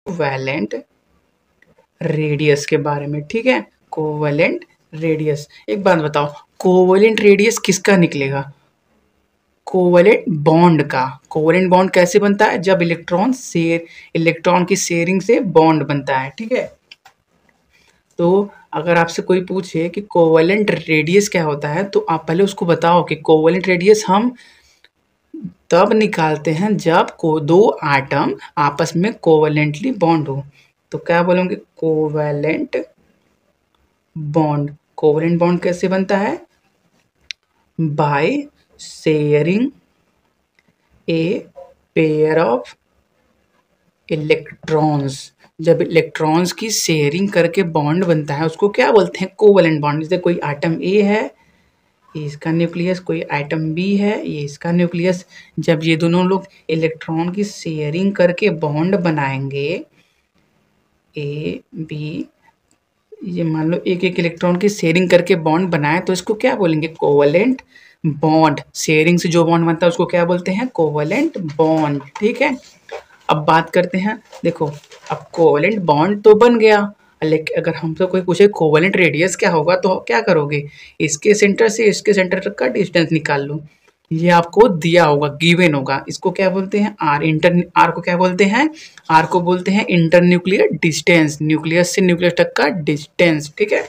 Covalent radius के बारे में, ठीक है। कोवैलेंट रेडियस, एक बात बताओ, कोवैलेंट रेडियस किसका निकलेगा? कोवैलेंट बॉन्ड का। कोवैलेंट बॉन्ड कैसे बनता है? जब इलेक्ट्रॉन की शेयरिंग से बॉन्ड बनता है, ठीक है। तो अगर आपसे कोई पूछे कि कोवैलेंट रेडियस क्या होता है, तो आप पहले उसको बताओ कि कोवैलेंट रेडियस हम तब निकालते हैं जब दो आटम आपस में कोवैलेंटली बॉन्ड हो। तो क्या बोलेंगे? Covalent bond. कोवैलेंट बॉन्ड कैसे बनता है? By sharing a pair of electrons. जब इलेक्ट्रॉन्स की शेयरिंग करके बॉन्ड बनता है उसको क्या बोलते हैं? Covalent bond. जैसे कोई आटम ए है, ये इसका न्यूक्लियस, कोई आइटम बी है, ये इसका न्यूक्लियस। जब ये दोनों लोग इलेक्ट्रॉन की शेयरिंग करके बॉन्ड बनाएंगे, ए बी, ये मान लो एक एक इलेक्ट्रॉन की शेयरिंग करके बॉन्ड बनाए, तो इसको क्या बोलेंगे? Covalent bond. शेयरिंग से जो बॉन्ड बनता है उसको क्या बोलते हैं? कोवैलेंट बॉन्ड, ठीक है। अब बात करते हैं, देखो अब कोवैलेंट बॉन्ड तो बन गया, लेकिन अगर हमसे कोई पूछे कोवैलेंट रेडियस क्या होगा, तो क्या करोगे? इसके सेंटर से इसके सेंटर तक का डिस्टेंस निकाल लो। ये आपको दिया होगा, गिवन होगा। इसको क्या बोलते हैं? आर को क्या बोलते हैं? आर को बोलते हैं इंटरन्यूक्लियर डिस्टेंस, न्यूक्लियस से न्यूक्लियस तक का डिस्टेंस, ठीक है।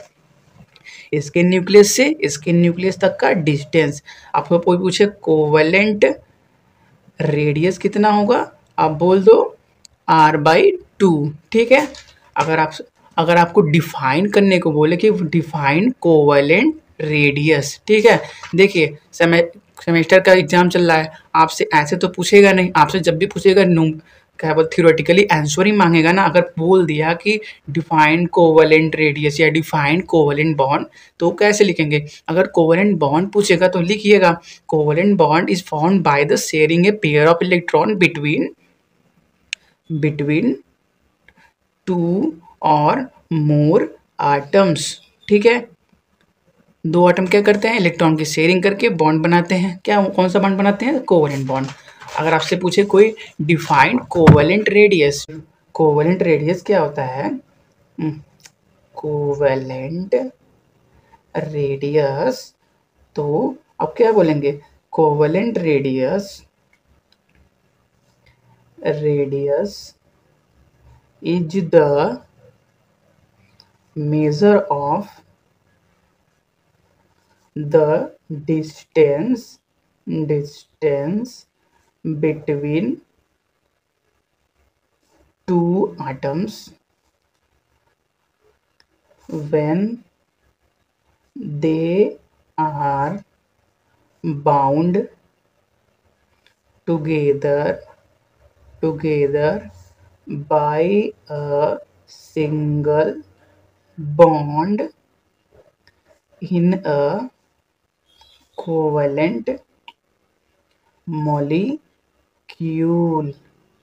इसके न्यूक्लियस से इसके न्यूक्लियस तक का डिस्टेंस। आपको कोई पूछे कोवैलेंट रेडियस कितना होगा, आप बोल दो R/2, ठीक है। अगर आपको डिफाइन करने को बोले कि डिफाइन कोवैलेंट रेडियस, ठीक है। देखिए सेमेस्टर का एग्जाम चल रहा है, आपसे ऐसे तो पूछेगा नहीं, आपसे जब भी पूछेगा क्या बोल थियोरेटिकली आंसर ही मांगेगा ना। अगर बोल दिया कि डिफाइन कोवैलेंट रेडियस या डिफाइन कोवैलेंट बॉन्ड, तो कैसे लिखेंगे? अगर कोवैलेंट बॉन्ड पूछेगा तो लिखिएगा covalent bond is formed by the sharing a pair of electron between two और मोर आटम्स, ठीक है। दो आटम क्या करते हैं? इलेक्ट्रॉन की शेयरिंग करके बॉन्ड बनाते हैं। क्या कौन सा बॉन्ड बनाते हैं? Covalent bond. अगर आपसे पूछे कोई define covalent radius, covalent radius क्या होता है? कोवैलेंट रेडियस, तो अब क्या बोलेंगे? Covalent radius is the measure of the distance between two atoms when they are bound together by a single bond in a covalent molecule,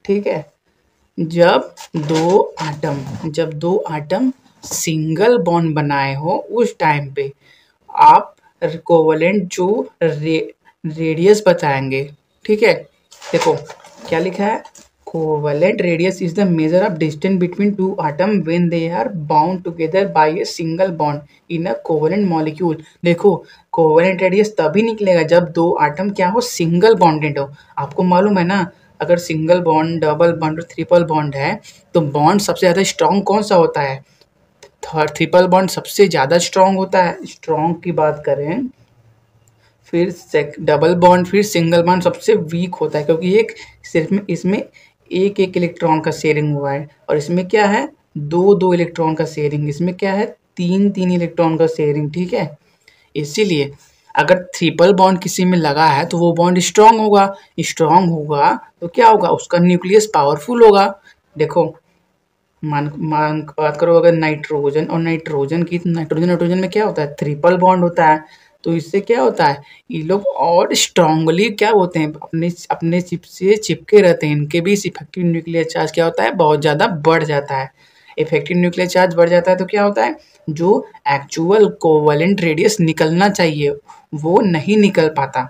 ठीक है। जब दो आटम सिंगल बॉन्ड बनाए हो उस टाइम पे आप कोवैलेंट जो रेडियस बताएंगे, ठीक है। देखो क्या लिखा है? Covalent radius is the measure of distance between two atom when they are bound together by a single bond in a covalent molecule. देखो कोवैलेंट रेडियस तभी निकलेगा जब दो आटम क्या हो? सिंगल बॉन्डेड हो। आपको मालूम है ना, अगर सिंगल बॉन्ड, डबल बॉन्ड और ट्रिपल बॉन्ड है तो बॉन्ड सबसे ज़्यादा स्ट्रॉन्ग कौन सा होता है? ट्रिपल बॉन्ड सबसे ज़्यादा स्ट्रॉन्ग होता है। स्ट्रॉन्ग की बात करें, फिर डबल बॉन्ड, फिर सिंगल बॉन्ड सबसे वीक होता है, क्योंकि एक सिर्फ इसमें एक एक इलेक्ट्रॉन का शेयरिंग हुआ है, और इसमें क्या है? दो दो इलेक्ट्रॉन का शेयरिंग। इसमें क्या है? तीन तीन इलेक्ट्रॉन का शेयरिंग, ठीक है। इसीलिए अगर ट्रिपल बॉन्ड किसी में लगा है तो वो बॉन्ड स्ट्रांग होगा तो क्या होगा? उसका न्यूक्लियस पावरफुल होगा। देखो मान मान बात करो अगर नाइट्रोजन और नाइट्रोजन की, नाइट्रोजन में क्या होता है? ट्रिपल बॉन्ड होता है। तो इससे क्या होता है? ये लोग और स्ट्रांगली क्या होते हैं? अपने चिप से चिपके रहते हैं। इनके बीच इफेक्टिव न्यूक्लियर चार्ज क्या होता है? बहुत ज़्यादा बढ़ जाता है। इफेक्टिव न्यूक्लियर चार्ज बढ़ जाता है तो क्या होता है? जो एक्चुअल कोवैलेंट रेडियस निकलना चाहिए वो नहीं निकल पाता।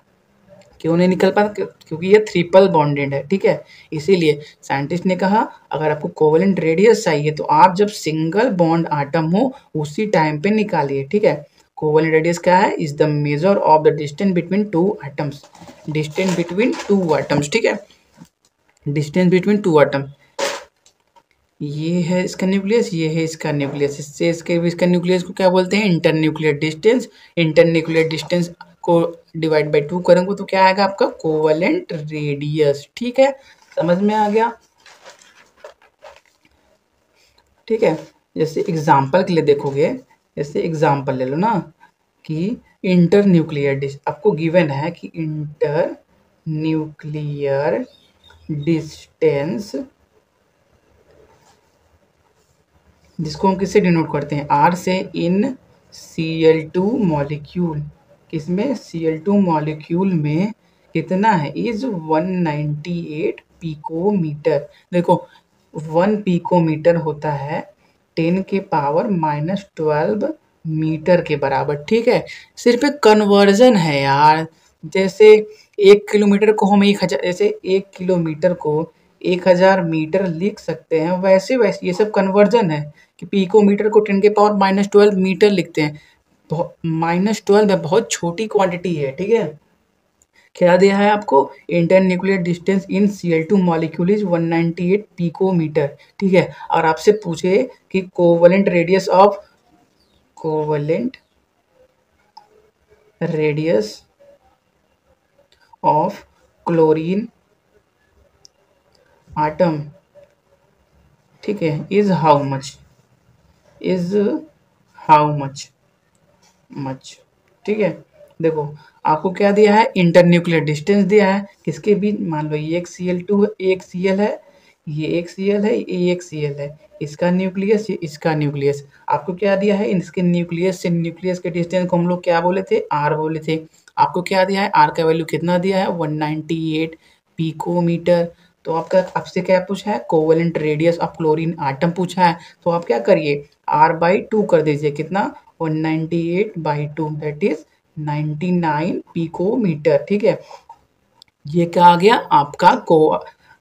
क्यों नहीं निकल पाता? क्योंकि ये ट्रिपल बॉन्डेड है, ठीक है। इसीलिए साइंटिस्ट ने कहा अगर आपको कोवेलेंट रेडियस चाहिए तो आप जब सिंगल बॉन्ड आटम हो उसी टाइम पे निकालिए, ठीक है। कोवेलेंट रेडियस क्या है? Is the measure of the distance between two atoms, distance between two atoms, ठीक है, डिस्टेंस बिटवीन टू एटम। ये है इसका न्यूक्लियस, ये है इसका न्यूक्लियस, इससे इसका न्यूक्लियस को क्या बोलते हैं? Internuclear distance. इंटरन्यूक्लियर डिस्टेंस को डिवाइड बाई 2 करेंगे तो क्या आएगा आपका? कोवेलेंट रेडियस, ठीक है। समझ में आ गया? ठीक है। जैसे एग्जाम्पल के लिए देखोगे, जैसे एग्जाम्पल ले लो ना कि इंटर न्यूक्लियर आपको गिवन है कि इंटर न्यूक्लियर डिस्टेंस, जिसको हम किससे डिनोट करते हैं? आर से, इन Cl2 मॉलिक्यूल, किसमें? Cl2 मॉलिक्यूल में कितना है? Is 198 picometre. देखो 1 पिकोमीटर होता है 10 के पावर -12 मीटर के बराबर, ठीक है। सिर्फ एक कन्वर्जन है यार। जैसे 1 किलोमीटर को हम 1000, जैसे 1 किलोमीटर को 1000 मीटर लिख सकते हैं, वैसे वैसे ये सब कन्वर्जन है कि पिकोमीटर को 10 के पावर -12 मीटर लिखते हैं। -12 है, बहुत छोटी क्वांटिटी है, ठीक है। क्या दिया है आपको? Internuclear distance in Cl2 molecule is 198 picometre, ठीक है। और आपसे पूछे कि covalent radius of, covalent radius of chlorine atom, ठीक है, is how much, is how much, ठीक है। देखो आपको क्या दिया है? इंटरन्यूक्लियर डिस्टेंस दिया है किसके बीच? मान लो ये एक Cl2 है, एक Cl है, ये एक Cl है, ये एक Cl है, इसका न्यूक्लियस, ये इसका न्यूक्लियस। आपको क्या दिया है? इसके न्यूक्लियस से न्यूक्लियस के डिस्टेंस को हम लोग क्या बोले थे? आर बोले थे। आपको क्या दिया है? आर का वैल्यू कितना दिया है? 198 पिकोमीटर। तो आपका आपसे क्या पूछा है? Covalent radius of chlorine atom पूछा है। तो आप क्या करिए? R/2 कर दीजिए, कितना? 198/2, दैट इज 99 पिकोमीटर, ठीक है। ये क्या आ गया आपका?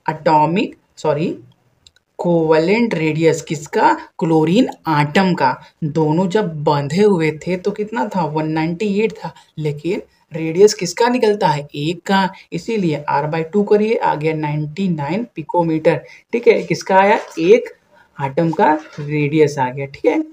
एटॉमिक, सॉरी, कोवेलेंट रेडियस किसका? क्लोरीन आटम का। दोनों जब बंधे हुए थे तो कितना था? 198 था, लेकिन रेडियस किसका निकलता है? एक का, इसीलिए R/2 करिए, आ गया 99 पिकोमीटर, ठीक है। किसका आया? एक आटम का रेडियस आ गया, ठीक है।